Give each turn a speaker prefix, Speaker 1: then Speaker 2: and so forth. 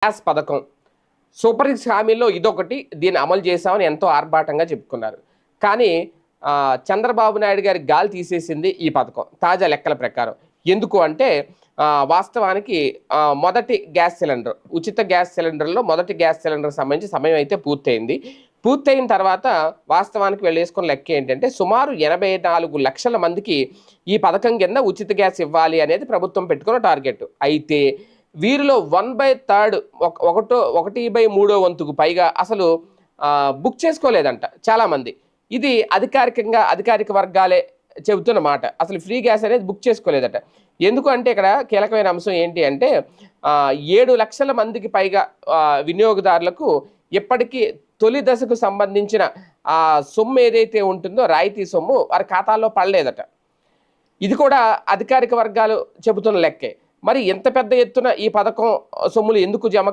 Speaker 1: Gas పథకం super six హామీల్లో ఇదొకటి. దీన్ని అమలు చేశామని ఎంతో ఆర్భాటంగా చెప్పుకున్నారు. కానీ చంద్రబాబు నాయుడు గారి గాలి తీసేసింది ఈ పథకం తాజా లెక్కల ప్రకారం. ఎందుకు అంటే వాస్తవానికి మొదటి గ్యాస్ సిలిండర్, ఉచిత గ్యాస్ సిలిండర్లో మొదటి గ్యాస్ సిలిండర్ సంబంధించి సమయం అయితే పూర్తయింది. పూర్తయిన తర్వాత వాస్తవానికి వెళ్ళేసుకున్న లెక్క ఏంటంటే సుమారు 84 లక్షల మందికి ఈ పథకం కింద ఉచిత గ్యాస్ ఇవ్వాలి అనేది ప్రభుత్వం పెట్టుకున్న టార్గెట్. అయితే వీరిలో 1/3 1/3 వంతుకు పైగా అసలు బుక్ చేసుకోలేదంట చాలామంది. ఇది అధికారిక వర్గాలే చెబుతున్న మాట. అసలు ఫ్రీ గ్యాస్ అనేది బుక్ చేసుకోలేదట. ఎందుకు అంటే ఇక్కడ కీలకమైన అంశం ఏంటి అంటే 7 లక్షల మందికి పైగా వినియోగదారులకు ఇప్పటికీ తొలి దశకు సంబంధించిన సొమ్ము ఏదైతే ఉంటుందో రాయితీ సొమ్ము వారి ఖాతాల్లో పడలేదట. ఇది కూడా అధికారిక వర్గాలు చెబుతున్న లెక్కే. మరి ఎంత పెద్ద ఎత్తున ఈ పథకం సొమ్ములు ఎందుకు జమ